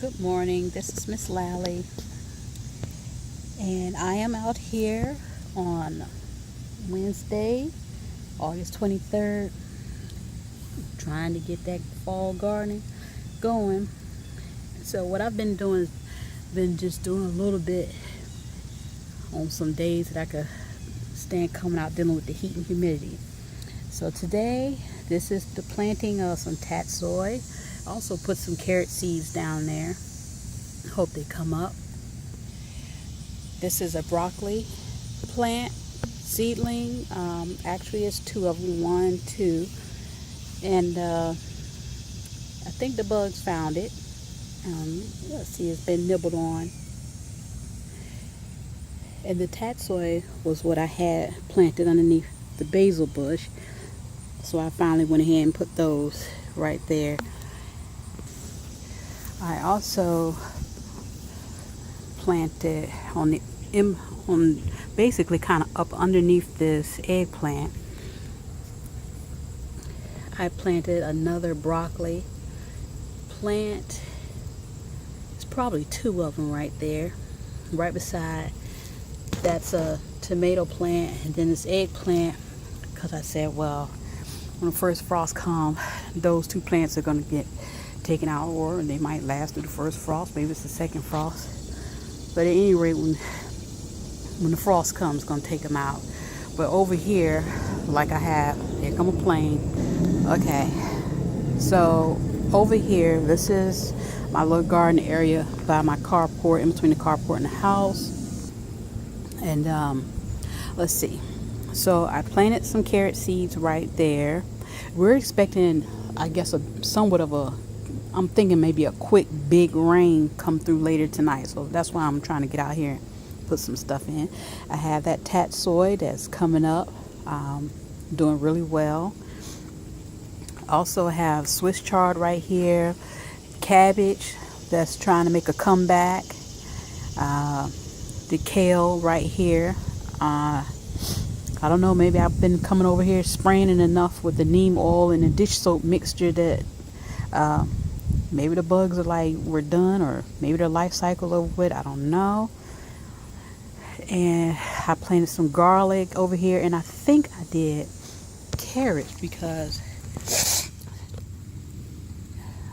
Good morning, this is Miss Lally, and I am out here on Wednesday, August 23rd, trying to get that fall gardening going. So what I've been doing is been just doing a little bit on some days that I could stand coming out dealing with the heat and humidity. So today, this is the planting of some tatsoi. I also put some carrot seeds down there. Hope they come up. This is a broccoli plant seedling. Actually, it's two of them, one, two, and I think the bugs found it. Let's see, it's been nibbled on. And the tatsoi was what I had planted underneath the basil bush, so I finally went ahead and put those right there. I also planted on basically kind of up underneath this eggplant. I planted another broccoli plant. It's probably two of them right there, right beside. That's a tomato plant, and then this eggplant, because I said, well, when the first frost comes, those two plants are going to get taken out, or they might last through the first frost. Maybe it's the second frost. But at any rate, when the frost comes, it's going to take them out. But over here, like I have, here come a plane. Okay, so over here, this is my little garden area by my carport, in between the carport and the house. And let's see. So I planted some carrot seeds right there. We're expecting, I guess, I'm thinking maybe a quick big rain come through later tonight. So that's why I'm trying to get out here and put some stuff in. I have that tatsoi that's coming up, doing really well. Also have Swiss chard right here, cabbage that's trying to make a comeback, the kale right here. I don't know, maybe I've been coming over here spraying it enough with the neem oil and the dish soap mixture that maybe the bugs are like, we're done, or maybe their life cycle over with, I don't know. And I planted some garlic over here, and I think I did carrots, because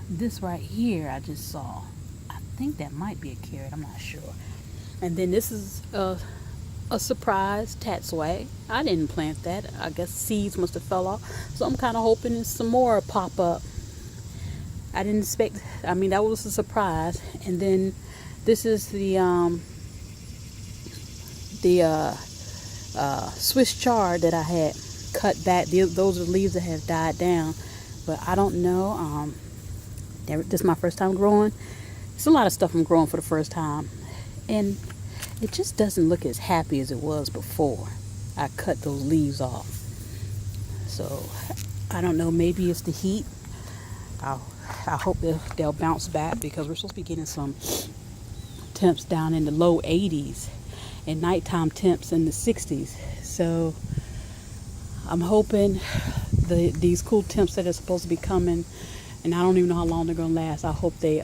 this right here I just saw, I think that might be a carrot, I'm not sure. And then this is a surprise tatsoi. I didn't plant that. I guess seeds must have fell off. So I'm kind of hoping some more pop up. I didn't expect, that was a surprise. And then this is the Swiss chard that I had cut back. Those are the leaves that have died down. But I don't know. This is my first time growing. It's a lot of stuff I'm growing for the first time. And it just doesn't look as happy as it was before I cut those leaves off. So I don't know, maybe it's the heat. I hope they'll bounce back, because we're supposed to be getting some temps down in the low 80s and nighttime temps in the 60s. So I'm hoping these cool temps that are supposed to be coming, and I don't even know how long they're going to last. I hope they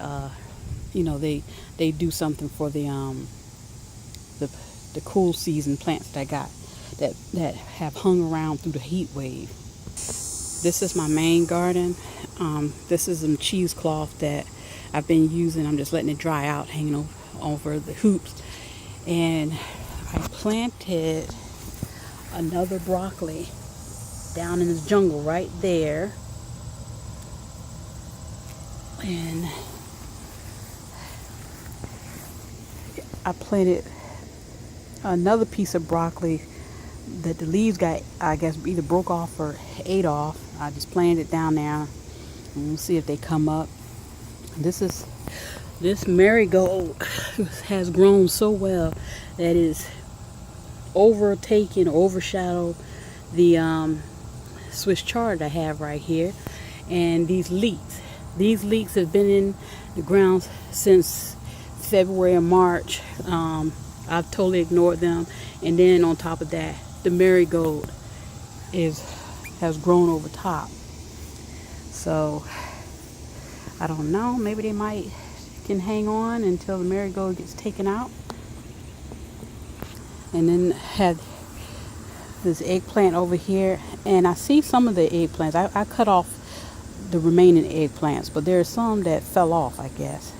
they do something for the cool season plants that I got that have hung around through the heat wave. This is my main garden. This is some cheesecloth that I've been using. I'm just letting it dry out, hanging over the hoops. And I planted another broccoli down in this jungle right there. And I planted another piece of broccoli that the leaves got, I guess, either broke off or ate off. I just planted it down there, and we'll see if they come up. This marigold has grown so well that it's overshadowed the Swiss chard I have right here. And these leeks have been in the ground since February or March. I've totally ignored them. And then on top of that, the marigold has grown over top. So I don't know, maybe they might can hang on until the marigold gets taken out. And then had this eggplant over here, and I see some of the eggplants. I cut off the remaining eggplants, but there are some that fell off, I guess.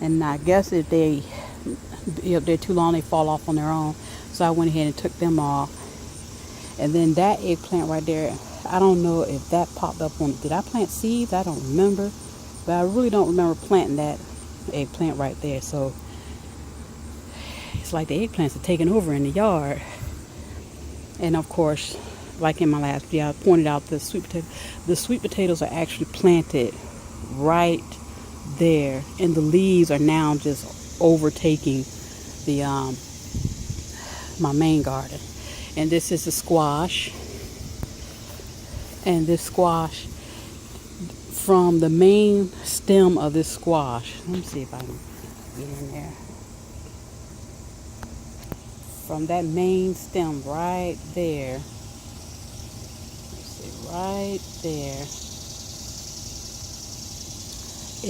And I guess if they're too long, they fall off on their own. So I went ahead and took them off. And then that eggplant right there, I don't know if that popped up on, did I plant seeds? I don't remember. But I really don't remember planting that eggplant right there. So it's like the eggplants are taking over in the yard. And of course, like in my last video, I pointed out the sweet potato. The sweet potatoes are actually planted right there. And the leaves are now just overtaking the my main garden. And this is the squash. And this squash, from the main stem of this squash, let me see if I can get in there. From that main stem right there, let's see, right there,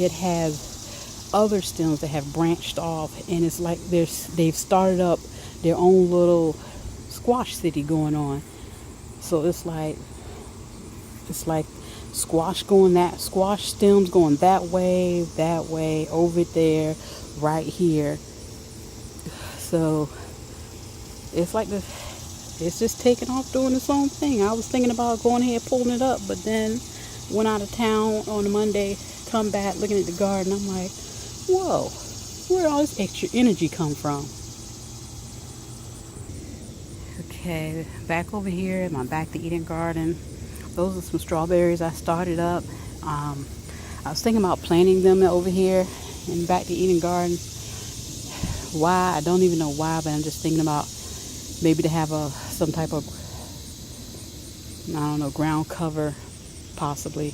it has other stems that have branched off, and it's like they've started up their own little squash city going on. So it's like squash stems going that way, over there, right here. So it's like it's just taking off doing its own thing. I was thinking about going ahead pulling it up, but then went out of town on a Monday, come back looking at the garden. I'm like, whoa, where did all this extra energy come from? Okay, back over here in my back to Eden garden. Those are some strawberries I started up. I was thinking about planting them over here in back to Eden garden. Why? I don't even know why, but I'm just thinking about maybe to have some type of, I don't know, ground cover, possibly.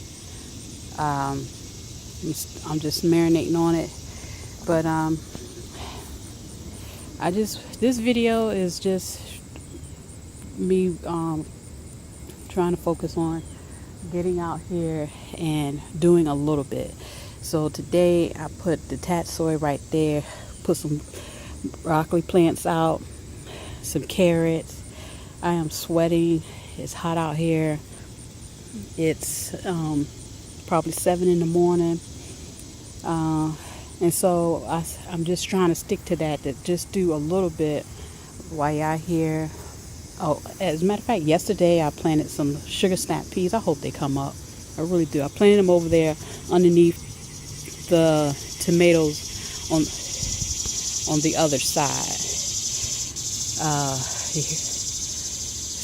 I'm just marinating on it. But this video is just me trying to focus on getting out here and doing a little bit. So today I put detached soy right there, put some broccoli plants out, some carrots. I am sweating. It's hot out here. It's probably 7 in the morning, and so I'm just trying to stick to that, to just do a little bit while you're out here. Oh, as a matter of fact, yesterday I planted some sugar snap peas. I hope they come up. I really do. I planted them over there underneath the tomatoes on the other side.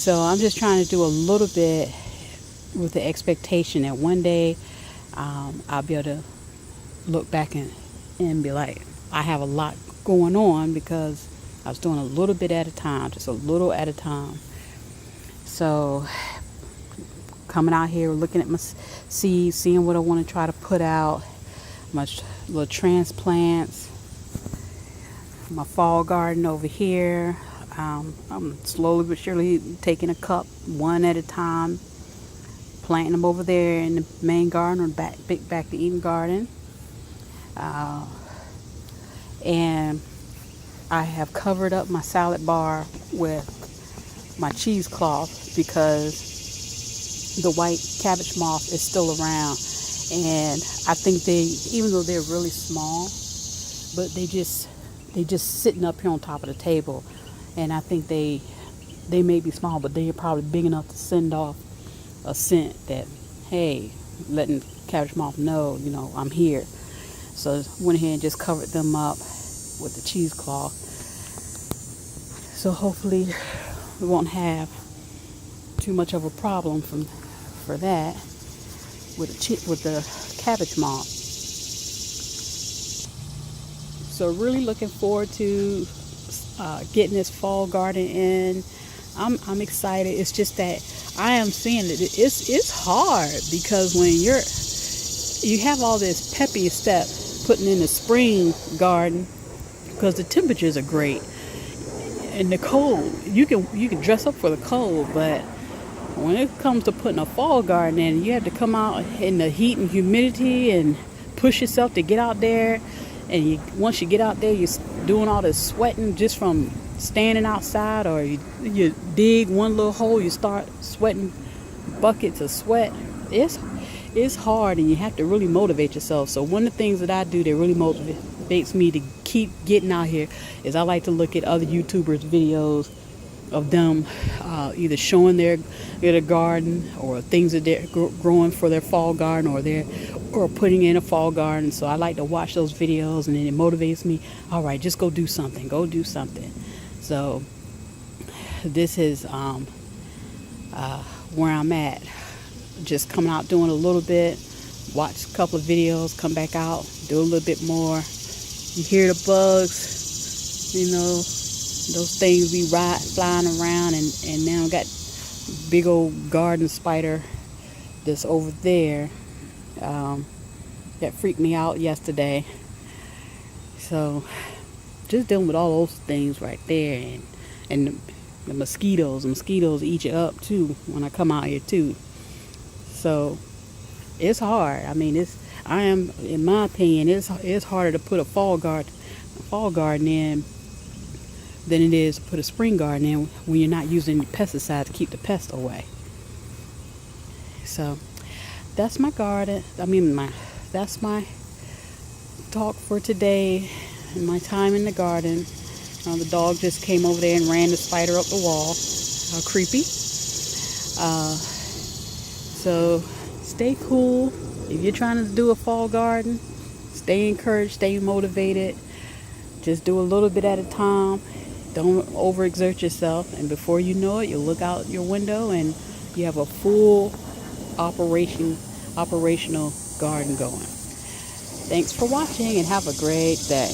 So I'm just trying to do a little bit with the expectation that one day I'll be able to look back and be like, I have a lot going on because I was doing a little bit at a time, just a little at a time. So coming out here, looking at my seeds, seeing what I want to try to put out, my little transplants, my fall garden over here. I'm slowly but surely taking a cup one at a time, planting them over there in the main garden or back to Eden garden. And I have covered up my salad bar with my cheesecloth because the white cabbage moth is still around, and I think even though they're really small, but they just sitting up here on top of the table, and I think they may be small, but they are probably big enough to send off a scent that, hey, letting cabbage moth know, I'm here. So went ahead and just covered them up with the cheesecloth. So hopefully we won't have too much of a problem for that with the cabbage moth. So really looking forward to getting this fall garden in. I'm excited. It's just that I am seeing that it's hard, because when you have all this peppy stuff putting in the spring garden, because the temperatures are great and the cold, you can dress up for the cold, but when it comes to putting a fall garden in, you have to come out in the heat and humidity and push yourself to get out there And once you get out there, you're doing all this sweating just from standing outside, or you dig one little hole, you start sweating buckets of sweat. It's hard, and you have to really motivate yourself. So one of the things that I do that really motivates me to keep getting out here is I like to look at other YouTubers' videos of them either showing their garden, or things that they're growing for their fall garden, or putting in a fall garden. So I like to watch those videos, and then it motivates me. All right, just go do something. So this is where I'm at. Just coming out doing a little bit, watch a couple of videos, come back out, do a little bit more. You hear the bugs, those things be flying around, and now got big old garden spider that's over there that freaked me out yesterday. So just dealing with all those things right there, and the mosquitoes eat you up too when I come out here too. So it's hard. I mean, in my opinion, it's harder to put a fall garden in than it is to put a spring garden in when you're not using pesticides to keep the pests away. So that's my garden. That's my talk for today, and my time in the garden. The dog just came over there and ran the spider up the wall. How creepy. So stay cool. If you're trying to do a fall garden, stay encouraged, stay motivated. Just do a little bit at a time. Don't overexert yourself. And before you know it, you'll look out your window and you have a full operational garden going. Thanks for watching, and have a great day.